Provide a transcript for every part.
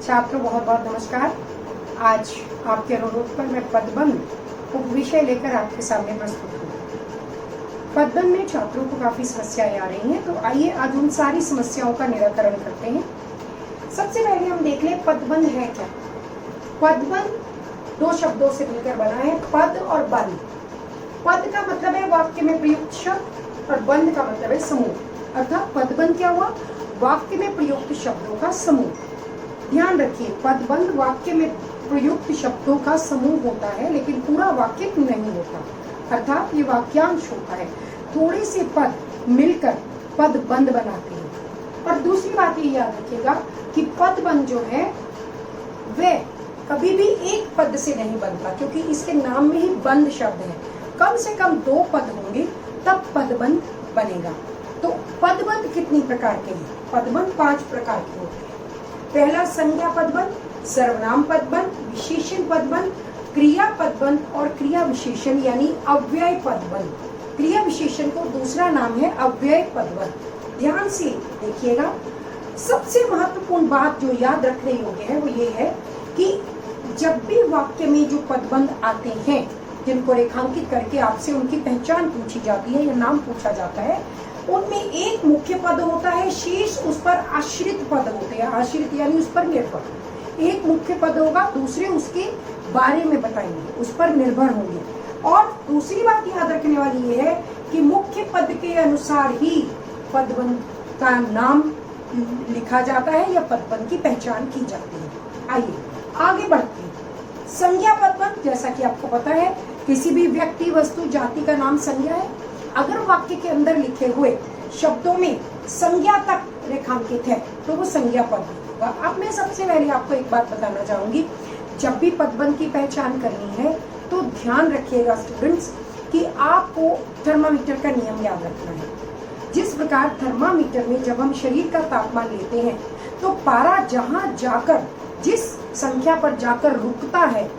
छात्रों बहुत बहुत नमस्कार। आज आपके अनुरोध पर मैं पदबंध उपविषय लेकर आपके सामने प्रस्तुत हूँ। पदबंध में छात्रों को काफी समस्याएं आ रही हैं, तो आइए आज उन सारी समस्याओं का निराकरण करते हैं। सबसे पहले हम देख लें पदबंध है क्या। पदबंध दो शब्दों से मिलकर बना है, पद और बंध। पद का मतलब है वाक्य में प्रयुक्त शब्द और बंध का मतलब है समूह। अर्थात पदबंध क्या हुआ? वाक्य में प्रयुक्त शब्दों का समूह। ध्यान रखिए, पदबंध वाक्य में प्रयुक्त शब्दों का समूह होता है, लेकिन पूरा वाक्य नहीं होता। अर्थात ये वाक्यांश होता है, थोड़े से पद मिलकर पदबंध बनाते हैं। और दूसरी बात ये याद रखिएगा कि पदबंध जो है वह कभी भी एक पद से नहीं बनता, क्योंकि इसके नाम में ही बंध शब्द है। कम से कम दो पद होंगे तब पदबंध बनेगा। तो पदबंध कितनी प्रकार के हैं? पदबंध 5 प्रकार के होते हैं। पहला संज्ञा पदबंध, सर्वनाम पदबंध, विशेषण पदबंध, क्रिया पदबंध और क्रिया विशेषण यानी अव्यय पदबंध। क्रिया विशेषण को दूसरा नाम है अव्यय पदबंध। ध्यान से देखिएगा, सबसे महत्वपूर्ण बात जो याद रखने योग्य है वो ये है कि जब भी वाक्य में जो पदबंध आते हैं, जिनको रेखांकित करके आपसे उनकी पहचान पूछी जाती है या नाम पूछा जाता है, उनमें एक मुख्य पद होता है, शेष उस पर आश्रित पद होते हैं। आश्रित यानी उस पर निर्भर। एक मुख्य पद होगा, दूसरे उसके बारे में बताएंगे, उस पर निर्भर होंगे। और दूसरी बात याद रखने वाली ये है कि मुख्य पद के अनुसार ही पदबंध का नाम लिखा जाता है या पदबंध की पहचान की जाती है। आइए आगे बढ़ते हैं। संज्ञा पदबंध, जैसा कि आपको पता है, किसी भी व्यक्ति, वस्तु, जाति का नाम संज्ञा है। अगर वाक्य के अंदर लिखे हुए शब्दों में संज्ञा तक रेखांकित है तो वो संज्ञा पद होगा। अब मैं सबसे पहले आपको एक बात बताना चाहूंगी, जब भी पदबंध की पहचान करनी है तो ध्यान रखिएगा स्टूडेंट्स कि आपको थर्मामीटर का नियम याद रखना है। जिस प्रकार थर्मामीटर में जब हम शरीर का तापमान लेते हैं तो पारा जहां जाकर जिस संख्या पर जाकर रुकता है,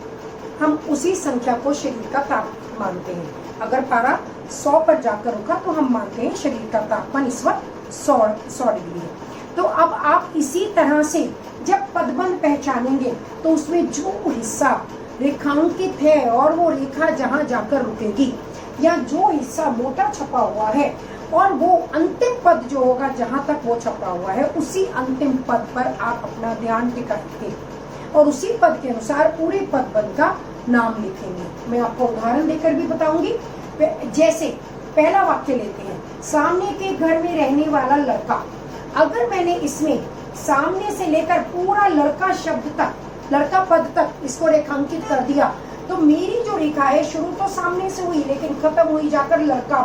हम उसी संख्या को शरीर का तापमान मानते हैं। अगर पारा 100 पर जाकर रुका तो हम मानते हैं शरीर का तापमान इस वक्त 100 डिग्री है। तो अब आप इसी तरह से जब पदबंध पहचानेंगे तो उसमें जो हिस्सा रेखांकित है और वो रेखा जहां जाकर रुकेगी, या जो हिस्सा मोटा छपा हुआ है और वो अंतिम पद जो होगा जहां तक वो छपा हुआ है, उसी अंतिम पद पर आप अपना ध्यान टिकाएंगे और उसी पद के अनुसार पूरे पदबंध का नाम लिखेंगे। मैं आपको उदाहरण देकर भी बताऊंगी। जैसे पहला वाक्य लेते हैं, सामने के घर में रहने वाला लड़का। अगर मैंने इसमें सामने से लेकर पूरा लड़का शब्द तक, लड़का पद तक इसको रेखांकित कर दिया तो मेरी जो रेखा है शुरू तो सामने से हुई लेकिन खत्म हुई जाकर लड़का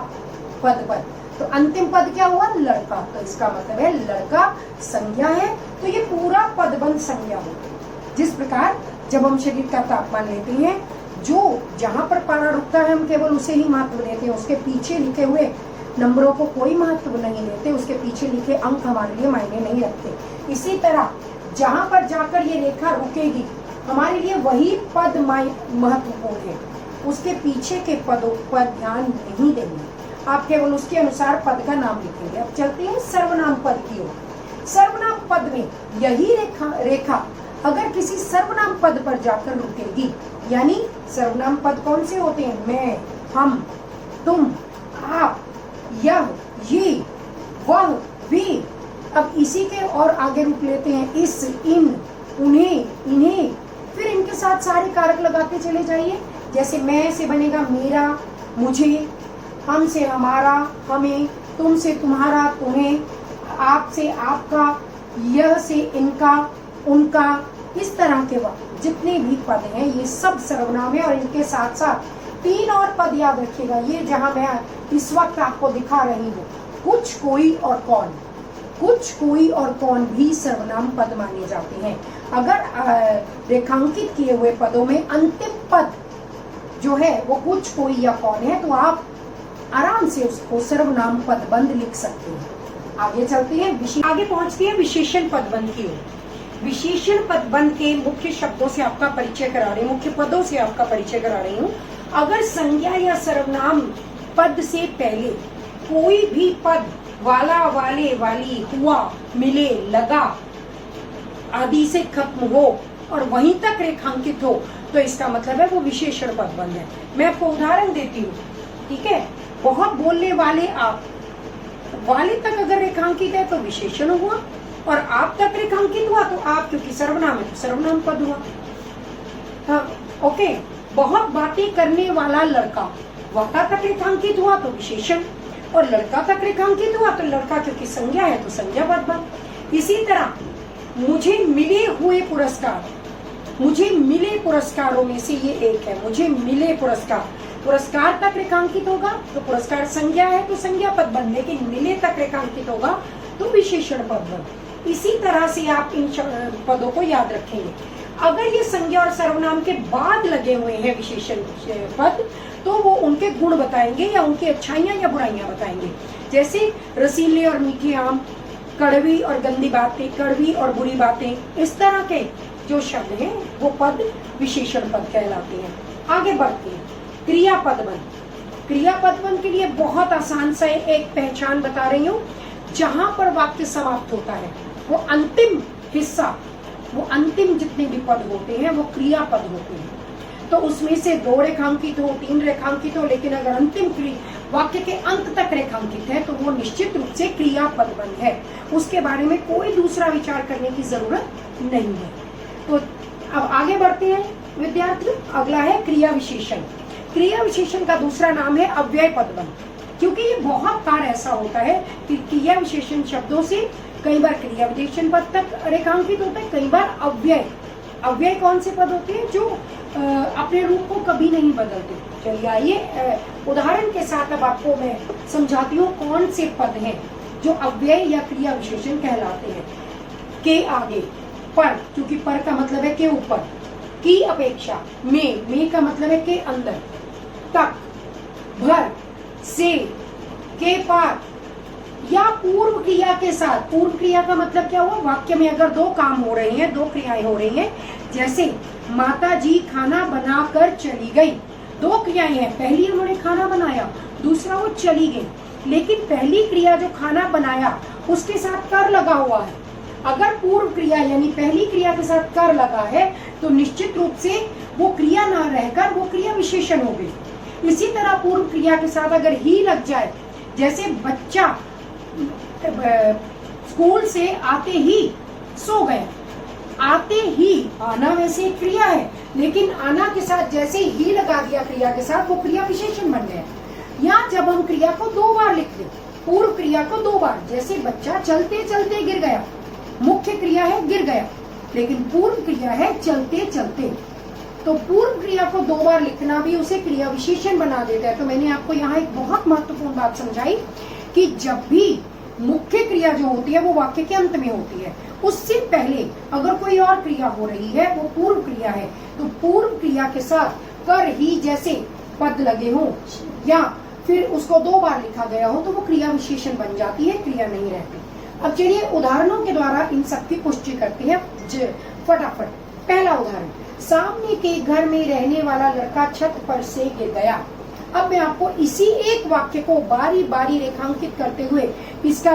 पद पर, तो अंतिम पद क्या हुआ? लड़का। तो इसका मतलब है लड़का संज्ञा है, तो ये पूरा पदबंध संज्ञा होगा। जिस प्रकार जब हम शरीर का तापमान लेते हैं, जो जहां पर पारा रुकता है हम केवल उसे ही महत्व देते हैं, उसके पीछे लिखे हुए नंबरों को कोई महत्व नहीं देते, उसके पीछे लिखे अंक हमारे लिए मायने नहीं रखते। इसी तरह जहां पर जाकर ये रेखा रुकेगी हमारे लिए वही पद महत्वपूर्ण है, उसके पीछे के पदों पर ध्यान नहीं देंगे, आप केवल उसके अनुसार पद का नाम लिखेंगे। अब चलते हैं सर्वनाम पद की ओर। सर्वनाम पद में यही रेखा अगर किसी सर्वनाम पद पर जाकर रुकेगी, यानी सर्वनाम पद कौन से होते हैं? मैं, हम, तुम, आप, यह, ये, वह, वे। अब इसी के और आगे रुक लेते हैं इस, इन, उन्हें, इन्हें। फिर इनके साथ सारे कारक लगाते चले जाइए। जैसे मैं से बनेगा मेरा, मुझे, हम से हमारा, हमें, तुम से तुम्हारा, तुम्हें, आप से आपका, यह से इनका, उनका। इस तरह के जितने भी पद हैं ये सब सर्वनाम है। और इनके साथ साथ 3 और पद याद रखिएगा, ये जहां मैं इस वक्त आपको दिखा रही हूँ, कुछ, कोई और कौन। कुछ, कोई और कौन भी सर्वनाम पद माने जाते हैं। अगर रेखांकित किए हुए पदों में अंतिम पद जो है वो कुछ, कोई या कौन है तो आप आराम से उसको सर्वनाम पदबंध लिख सकते हैं। आगे चलते हैं, आगे पहुंचते हैं विशेषण पदबंध की ओर। विशेषण पदबंध के मुख्य शब्दों से आपका परिचय करा रही हूँ, मुख्य पदों से आपका परिचय करा रही हूँ। अगर संज्ञा या सर्वनाम पद से पहले कोई भी पद वाला, वाले, वाली, हुआ, मिले, लगा, आदि से खत्म हो और वहीं तक रेखांकित हो तो इसका मतलब है वो विशेषण पदबंध है। मैं आपको उदाहरण देती हूँ, ठीक है। बहुत बोलने वाले आप, वाले तक अगर रेखांकित है तो विशेषण हुआ, और आप तक रेखांकित हुआ तो आप, क्योंकि सर्वनाम है तो सर्वनाम पद हुआ। हाँ, ओके। बहुत बातें करने वाला लड़का, वाता तक रेखांकित हुआ तो विशेषण, और लड़का तक रेखांकित हुआ तो लड़का क्योंकि संज्ञा है तो संज्ञा पदबंध। इसी तरह मुझे मिले हुए पुरस्कार, मुझे मिले पुरस्कारों में से ये एक है, मुझे मिले पुरस्कार, पुरस्कार तक रेखांकित होगा तो पुरस्कार संज्ञा है तो संज्ञा पदबंध, लेकिन मिले तक रेखांकित होगा तो विशेषण पदबंध। इसी तरह से आप इन पदों को याद रखेंगे। अगर ये संज्ञा और सर्वनाम के बाद लगे हुए हैं विशेषण पद तो वो उनके गुण बताएंगे या उनकी अच्छाइयां या बुराइयां बताएंगे। जैसे रसीले और मीठे आम, कड़वी और गंदी बातें, कड़वी और बुरी बातें, इस तरह के जो शब्द हैं वो पद विशेषण पद कहलाते हैं। आगे बढ़ते हैं, क्रिया पदबंध। क्रिया पदबंध के लिए बहुत आसान सा एक पहचान बता रही हूँ। जहां पर वाक्य समाप्त होता है वो अंतिम हिस्सा, वो अंतिम जितने भी पद होते हैं वो क्रिया पद होते हैं। तो उसमें से 2 रेखांकित हो, 3 रेखांकित हो, लेकिन अगर अंतिम वाक्य के अंत तक रेखांकित है तो वो निश्चित रूप से क्रिया पदबंध है। उसके बारे में कोई दूसरा विचार करने की जरूरत नहीं है। तो अब आगे बढ़ते हैं विद्यार्थियों। अगला है क्रिया विशेषण। क्रिया विशेषण का दूसरा नाम है अव्यय पदबंध, क्योंकि ये बहुत बार ऐसा होता है कि क्रिया विशेषण शब्दों से कई बार क्रिया विशेषण पद तक रेखांकित होता है, कई बार अव्यय। अव्यय कौन से पद होते हैं? जो अपने रूप को कभी नहीं बदलते। चलिए आइए उदाहरण के साथ अब आपको मैं समझाती हूँ कौन से पद हैं जो अव्यय या क्रिया विशेषण कहलाते हैं। के आगे पर, क्योंकि पर का मतलब है के ऊपर, की अपेक्षा, में का मतलब है के अंदर, तक, भर, से, के पार, या पूर्व क्रिया के साथ। पूर्व क्रिया का मतलब क्या हुआ? वाक्य में अगर 2 काम हो रहे हैं, 2 क्रियाएं हो रही हैं, जैसे माता जी खाना बनाकर चली गई। 2 क्रियाएं हैं, पहली उन्होंने खाना बनाया, दूसरा वो चली गई। लेकिन पहली क्रिया जो खाना बनाया उसके साथ कर लगा हुआ है। अगर पूर्व क्रिया यानी पहली क्रिया के साथ कर लगा है तो निश्चित रूप से वो क्रिया ना रहकर वो क्रिया विशेषण हो गई। इसी तरह पूर्व क्रिया के साथ अगर ही लग जाए, जैसे बच्चा स्कूल से आते ही सो गए। आते ही, आना वैसे एक क्रिया है, लेकिन आना के साथ जैसे ही लगा दिया क्रिया के साथ वो क्रिया विशेषण बन गया। या जब हम क्रिया को 2 बार लिख दें, पूर्व क्रिया को 2 बार, जैसे बच्चा चलते चलते गिर गया, मुख्य क्रिया है गिर गया, लेकिन पूर्व क्रिया है चलते चलते। तो पूर्व क्रिया को 2 बार लिखना भी उसे क्रिया विशेषण बना देता है। तो मैंने आपको यहाँ एक बहुत महत्वपूर्ण बात समझाई कि जब भी मुख्य क्रिया जो होती है वो वाक्य के अंत में होती है, उससे पहले अगर कोई और क्रिया हो रही है वो पूर्व क्रिया है, तो पूर्व क्रिया के साथ कर ही जैसे पद लगे हो या फिर उसको 2 बार लिखा गया हो तो वो क्रिया विशेषण बन जाती है, क्रिया नहीं रहती। अब चलिए उदाहरणों के द्वारा इन सब की पुष्टि करते हैं फटाफट। पहला उदाहरण, सामने के घर में रहने वाला लड़का छत पर से गिर गया। अब मैं आपको इसी एक वाक्य को बारी बारी रेखांकित करते हुए इसका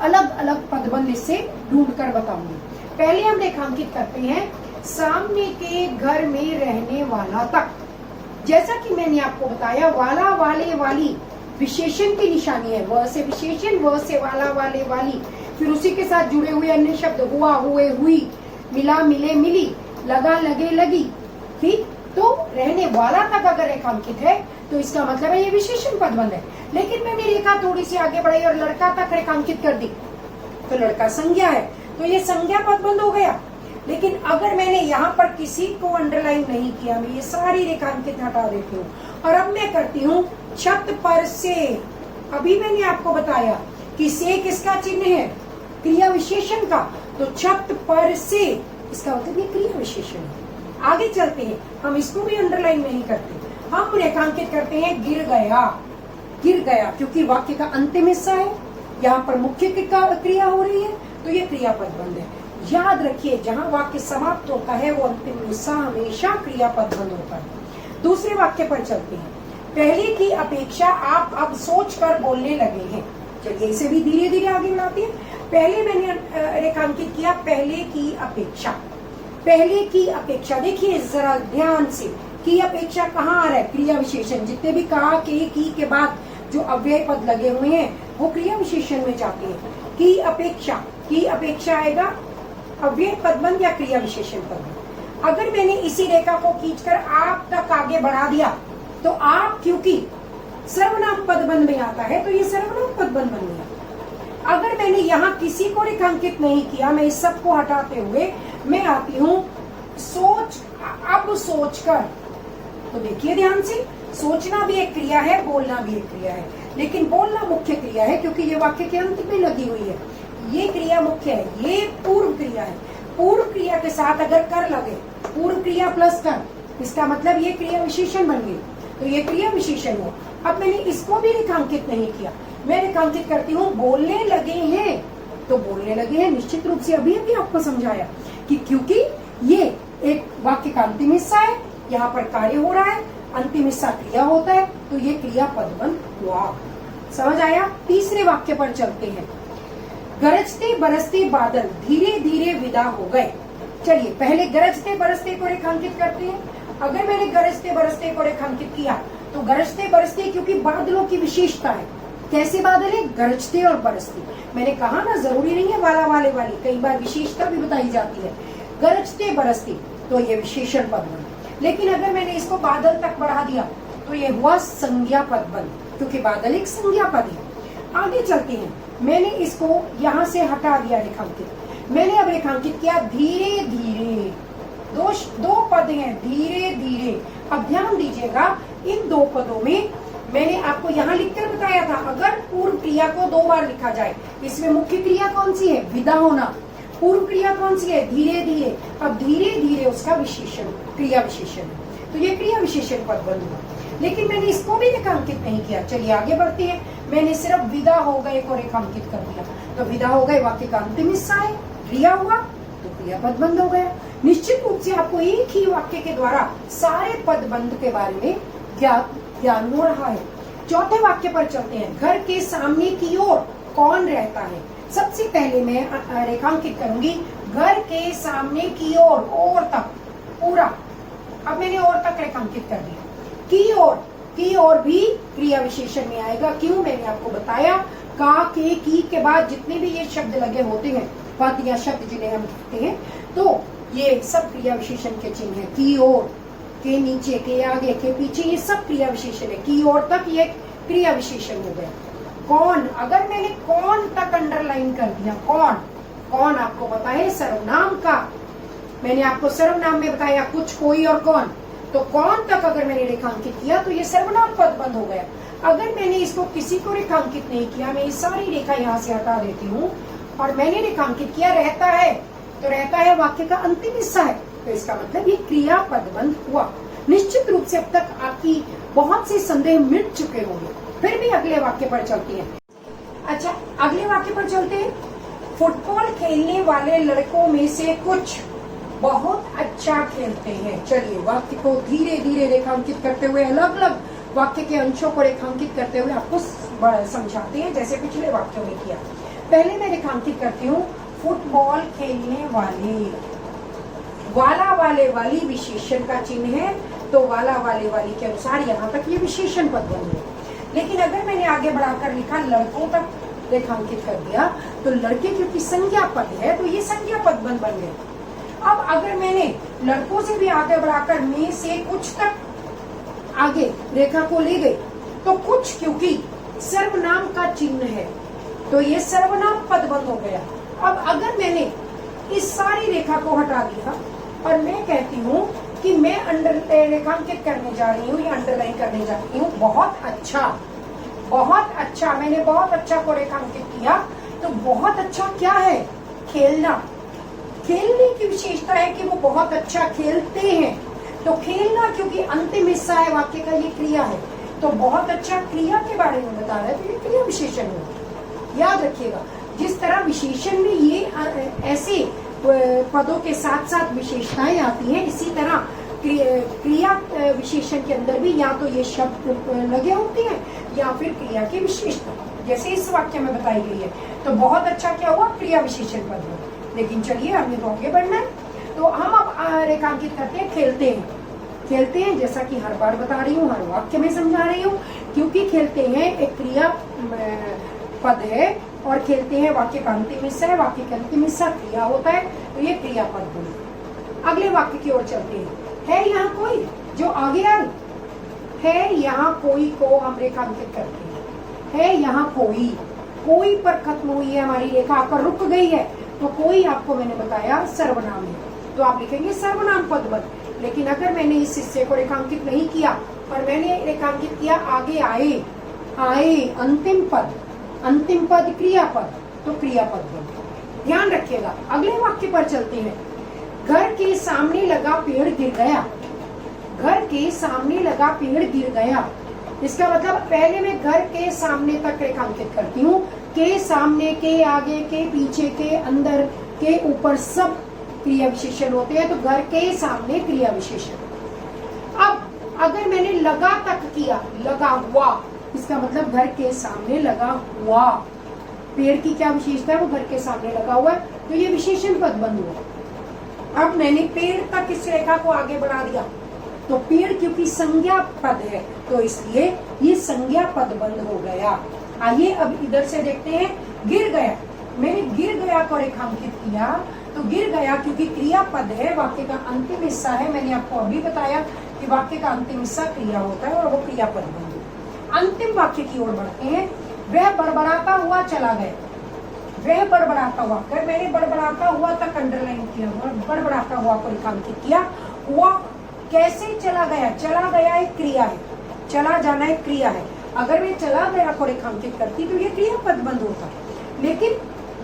अलग अलग पदबंध इससे ढूंढ कर बताऊंगी। पहले हम रेखांकित करते हैं सामने के घर में रहने वाला तक। जैसा कि मैंने आपको बताया, वाला, वाले, वाली विशेषण की निशानी है। वह से विशेषण, वह से वाला, वाले, वाली, फिर उसी के साथ जुड़े हुए अन्य शब्द, हुआ, हुए, हुई, मिला, मिले, मिली, लगा, लगे, लगी। ठीक, तो रहने वाला तक अगर रेखांकित है तो इसका मतलब है ये विशेषण पदबंध है। लेकिन मैंने रेखा थोड़ी सी आगे बढ़ाई और लड़का तक रेखांकित कर दी तो लड़का संज्ञा है, तो ये संज्ञा पदबंध हो गया। लेकिन अगर मैंने यहाँ पर किसी को अंडरलाइन नहीं किया, मैं ये सारी रेखांकित हटा देती हूँ और अब मैं करती हूँ छत पर से। अभी मैंने आपको बताया कि से किसका चिन्ह है? क्रिया विशेषण का। तो छत पर से इसका मतलब ये क्रिया विशेषण है। आगे चलते हैं, हम इसको भी अंडरलाइन नहीं करते, हम रेखांकित करते हैं गिर गया। गिर गया क्योंकि वाक्य का अंतिम हिस्सा है, यहाँ पर मुख्य क्रिया हो रही है तो ये क्रिया पदबंध है। याद रखिए, जहाँ वाक्य समाप्त होता है वो अंतिम हिस्सा हमेशा क्रिया पदबंध होता है। दूसरे वाक्य पर चलते हैं। पहले की अपेक्षा आप अब सोच कर बोलने लगे हैं। चलिए इसे भी धीरे धीरे आगे बढ़ाते हैं। पहले मैंने रेखांकित किया पहले की अपेक्षा। पहले की अपेक्षा, देखिए जरा ध्यान से, की अपेक्षा कहाँ आ रहा है? क्रिया विशेषण। जितने भी का, के, की के बाद जो अव्यय पद लगे हुए हैं वो क्रिया विशेषण में जाते हैं। की अपेक्षा आएगा अव्यय पदबंध या क्रिया विशेषण पदबंध। अगर मैंने इसी रेखा को खींचकर आप तक आगे बढ़ा दिया तो आप, क्योंकि सर्वनाम पदबंध में आता है तो ये सर्वनाम पदबंध बन गया। अगर मैंने यहाँ किसी को रेखांकित नहीं किया, मैं इस सब को हटाते हुए मैं आती हूँ अब सोचकर, तो देखिए ध्यान से, सोचना भी एक क्रिया है, बोलना भी एक क्रिया है, लेकिन बोलना मुख्य क्रिया है क्योंकि ये वाक्य के अंत में लगी हुई है। ये क्रिया मुख्य है, ये पूर्व क्रिया है। पूर्व क्रिया के साथ अगर कर लगे, पूर्व क्रिया प्लस कर, इसका मतलब ये क्रिया विशेषण बन गई, तो ये क्रिया विशेषण हो। अब मैंने इसको भी रेखांकित नहीं किया, मैं रेखांकित करती हूँ बोलने लगे हैं, तो बोलने लगे हैं निश्चित रूप से अभी आपको समझाया कि क्योंकि ये एक वाक्य का अंतिम हिस्सा है, यहाँ पर कार्य हो रहा है, अंतिम हिस्सा क्रिया होता है, तो ये क्रिया पदबंध हुआ। समझ आया? तीसरे वाक्य पर चलते हैं। गरजते बरसते बादल धीरे धीरे विदा हो गए। चलिए पहले गरजते बरसते को रेखांकित करते हैं। अगर मैंने गरजते बरसते को रेखांकित किया तो गरजते बरसते, क्योंकि बादलों की विशेषता है, कैसे बादल है? गरजते और बरसते। मैंने कहा ना, जरूरी नहीं है वाला वाले वाली, कई बार विशेषता भी बताई जाती है। गरजते बरसते तो ये विशेषण पदबंध। लेकिन अगर मैंने इसको बादल तक बढ़ा दिया तो ये हुआ संज्ञा पदबंध, क्योंकि बादल एक संज्ञा पद है। आगे चलते हैं। मैंने इसको यहाँ से हटा दिया रेखांकित। मैंने अब रेखांकित किया धीरे धीरे। दो पद हैं, धीरे धीरे। अब ध्यान दीजिएगा, इन दो पदों में मैंने आपको यहाँ लिखकर बताया था, अगर पूर्व क्रिया को 2 बार लिखा जाए, इसमें मुख्य क्रिया कौन सी है? विदा होना। पूर्व क्रिया कौन सी है? धीरे धीरे। अब धीरे धीरे उसका विशेषण, क्रिया विशेषण है, तो ये क्रिया विशेषण पदबंध हुआ। लेकिन मैंने इसको भी रेखांकित नहीं किया। चलिए आगे बढ़ते हैं। मैंने सिर्फ विदा हो गए को रेखांकित कर दिया, तो विदा हो गए वाक्य का अंतिम हिस्सा है, क्रिया हुआ तो क्रिया पदबंध हो गया। निश्चित रूप से आपको एक ही वाक्य के द्वारा सारे पदबंध के बारे में ज्ञान हो रहा है। चौथे वाक्य पर चलते हैं। घर के सामने की ओर कौन रहता है? सबसे पहले मैं रेखांकित करूंगी घर के सामने की ओर, और तक पूरा। अब मैंने और तक रेखांकित कर दिया। की ओर भी क्रिया विशेषण में आएगा। क्यों? मैंने आपको बताया, का, के, की के बाद जितने भी ये शब्द लगे होते हैं, पद या शब्द जिन्हें हम कहते हैं, तो ये सब क्रिया विशेषण के चिन्ह है। की ओर, के नीचे, के आगे, के पीछे, ये सब क्रिया विशेषण है। की ओर तक ये क्रिया विशेषण हो गया। कौन, अगर मैंने कौन तक अंडरलाइन कर दिया, कौन आपको पता है सर्वनाम का, मैंने आपको सर्वनाम में बताया कुछ, कोई और कौन, तो कौन तक अगर मैंने रेखांकित किया तो ये सर्वनाम पदबंध हो गया। अगर मैंने इसको किसी को रेखांकित नहीं किया, मैं ये सारी रेखा यहाँ से हटा देती हूँ और मैंने रेखांकित किया रहता है, तो रहता है वाक्य का अंतिम हिस्सा है, तो इसका मतलब ये क्रिया पदबंध हुआ। निश्चित रूप से अब तक आपकी बहुत से संदेह मिट चुके होंगे। फिर भी अगले वाक्य पर चलते हैं। अच्छा, अगले वाक्य पर चलते हैं। फुटबॉल खेलने वाले लड़कों में से कुछ बहुत अच्छा खेलते हैं। चलिए वाक्य को धीरे धीरे रेखांकित करते हुए, अलग अलग वाक्य के अंशों को रेखांकित करते हुए आपको समझाते हैं, जैसे पिछले वाक्यों में किया। पहले मैं रेखांकित करती हूँ फुटबॉल खेलने वाले, वाला वाले वाली विशेषण का चिन्ह है, तो वाला वाले वाली के अनुसार यहाँ तक ये विशेषण पदबंध है। लेकिन अगर मैंने आगे बढ़ाकर लिखा लड़कों तक रेखांकित कर दिया, तो लड़के क्योंकि संज्ञा पद है तो ये संज्ञा पदबंध बन गए। अब अगर मैंने लड़कों से भी आगे बढ़ाकर में से कुछ तक आगे रेखा को ले गई, तो कुछ क्योंकि सर्वनाम का चिन्ह है तो ये सर्वनाम पदबंध हो गया। अब अगर मैंने इस सारी रेखा को हटा दिया और मैं कहती हूँ कि मैं रेखांकित करने जा रही हूँ या अंडरलाइन करने जा रही हूँ बहुत अच्छा, बहुत अच्छा, मैंने बहुत अच्छा को रेखांकित किया, तो बहुत अच्छा क्या है? खेलना। खेलने की विशेषता है कि वो बहुत अच्छा खेलते हैं, तो खेलना क्योंकि अंतिम हिस्सा है वाक्य का, ये क्रिया है, तो बहुत अच्छा क्रिया के बारे में बता रहा है, तो ये क्रिया विशेषण है। याद रखिएगा, जिस तरह विशेषण में ये ऐसे पदों के साथ साथ विशेषताएं आती हैं, इसी तरह क्रिया विशेषण के अंदर भी या तो ये शब्द लगे होते हैं या फिर क्रिया की विशेषता, जैसे इस वाक्य में बताई गई है। तो बहुत अच्छा क्या हुआ, क्रिया विशेषण पद हुआ। लेकिन चलिए हमें तो आगे बढ़ना है। तो हम अब रेखांकित करते हैं खेलते हैं। खेलते हैं जैसा कि हर बार बता रही हूँ, हर वाक्य में समझा रही हूँ, क्योंकि खेलते हैं एक क्रिया पद है और खेलते हैं वाक्य का अंतिम हिस्सा है। वाक्य का अंतिम हिस्सा क्रिया होता है, तो ये क्रिया पद बोले। अगले वाक्य की ओर चलते हैं। है यहाँ कोई, जो आगे आए, है यहाँ कोई को हम रेखांकित करते हैं। है यहाँ कोई, कोई पर खत्म हुई है हमारी रेखा, आकर रुक गई है। तो कोई आपको मैंने बताया सर्वनाम है, तो आप लिखेंगे सर्वनाम पदबंध। लेकिन अगर मैंने इस हिस्से को रेखांकित नहीं किया और मैंने रेखांकित किया आगे आए, आए अंतिम पद क्रियापद, तो क्रियापद बन। ध्यान रखिएगा। अगले वाक्य पर चलते हैं। घर के सामने लगा पेड़ गिर गया। घर के सामने लगा पेड़ गिर गया, इसका मतलब पहले मैं घर के सामने तक रेखांकित करती हूँ। के सामने, के आगे, के पीछे, के अंदर, के ऊपर सब क्रिया विशेषण होते हैं। तो घर के सामने क्रिया विशेषण। अब अगर मैंने लगा तक किया, लगा हुआ, इसका मतलब घर के सामने लगा हुआ। पेड़ की क्या विशेषता है, वो घर के सामने लगा हुआ है, तो ये विशेषण पद बंद हुआ। अब मैंने पेड़ तक इस रेखा को आगे बढ़ा दिया, तो पेड़ क्योंकि संज्ञा पद है, तो इसलिए ये संज्ञा पद बंद हो गया। आइए अब इधर से देखते हैं। गिर गया, मैंने गिर गया को रेखांकित किया, तो गिर गया क्योंकि क्रिया पद है, वाक्य का अंतिम हिस्सा है। मैंने आपको अभी बताया कि वाक्य का अंतिम हिस्सा क्रिया होता है और वो क्रिया पद बन गया। अंतिम वाक्य की ओर बढ़ते हैं। वह बड़बड़ाता हुआ चला गया। वह बड़बड़ाता हुआ, अगर मैंने बड़बड़ाता हुआ तक अंडरलाइन किया, बड़बड़ाता हुआ को रेखांकित किया। हुआ कैसे चला गया, चला गया एक क्रिया है, चला जाना एक क्रिया है। अगर मैं चला गया को रेखांकित करती तो ये क्रिया पद बंद होता, लेकिन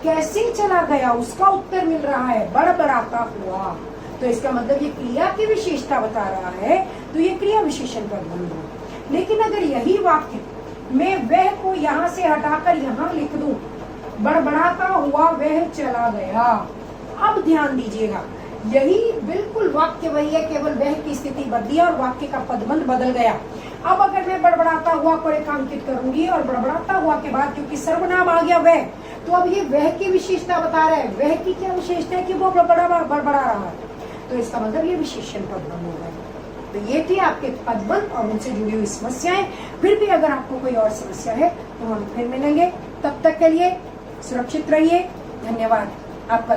कैसे चला गया उसका उत्तर मिल रहा है, बड़बड़ाता हुआ, तो इसका मतलब ये क्रिया की विशेषता बता रहा है, तो ये क्रिया विशेषण पद बंद हो। लेकिन अगर यही वाक्य मैं वह को यहाँ से हटाकर यहाँ लिख दूं, बड़बड़ाता हुआ वह चला गया, अब ध्यान दीजिएगा, यही बिल्कुल वाक्य वही है, केवल वह की स्थिति बदली और वाक्य का पदबंध बदल गया। अब अगर मैं बड़बड़ाता हुआ को रेखांकित करूंगी और बड़बड़ाता हुआ के बाद क्योंकि सर्वनाम आ गया वह, तो अब ये वह की विशेषता बता रहा है। वह की क्या विशेषता है कि वो बड़बड़ा रहा है, तो इसका मतलब ये विशेषण पदबंध हो गए। तो ये थी आपके पदबंध और उनसे जुड़ी हुई समस्याएं। फिर भी अगर आपको कोई और समस्या है तो हम फिर मिलेंगे। तब तक के लिए सुरक्षित रहिए। धन्यवाद आपका।